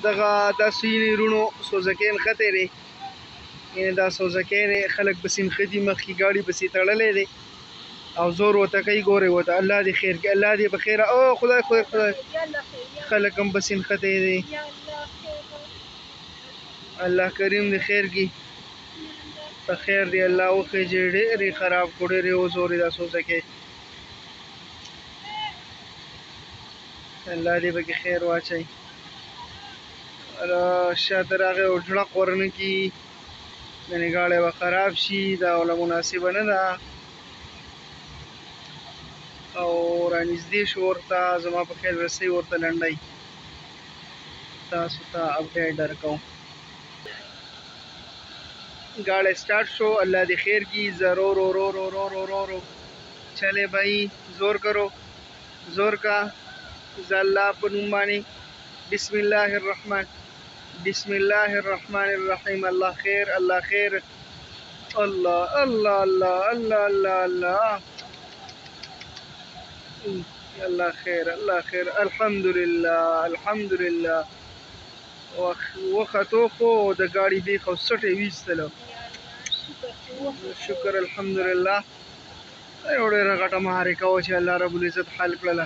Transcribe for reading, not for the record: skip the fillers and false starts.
دغه داسې رونو سوزکین ختې دی، یعنې دا سوزکین خلک پسې نښتي، مخکې ګاډي پسې تړلی دی او زور ورته کوي. ګورئ ورته، الله دې خیر کړي، الله دې په خیره. او خدای خدای خدای، خلک هم پسې نښتي دي. الله کریم دې خیر کړي، په خیر دی الله وخېجي. ډېرې خراب کړو، ډېرې وزورې دا سوزکې. الله دې پکې خیر واچوي، شاته راغی او ډړق ورنه کړي، یعنې ګاډی به خراب شي. دا وله مناسبه نه ده. او رانږدې شو ورته، زما په خیال رسۍ ورته لنډی. تاسو ته اپډیټ درکوم. गाड़ी start show, अल्लाह दी खैर की. ज़रो रो रो रो रो रो रो रो चले भाई, जोर करो, जोर का ज़ल्ला पनुमानी. बिस्मिल्लाहिर्रहमान बिस्मिल्लाहिर्रहमानिर्रहीम. अल्लाह खैर, अल्लाह खैर. अल्लाह अल्लाह अल्लाह अल्लाह अल्लाह अल्लाह अल्लाह खैर, अल्लाह खैर. अल्हम्दुलिल्लाह अल्हम्दुलिल्लाह. وختو خو د ګاډي بیخ او سټې ویستله. شکر الحمدلله. یو ډېره غټه محرکه وه چې الله رب العزت حل کړله.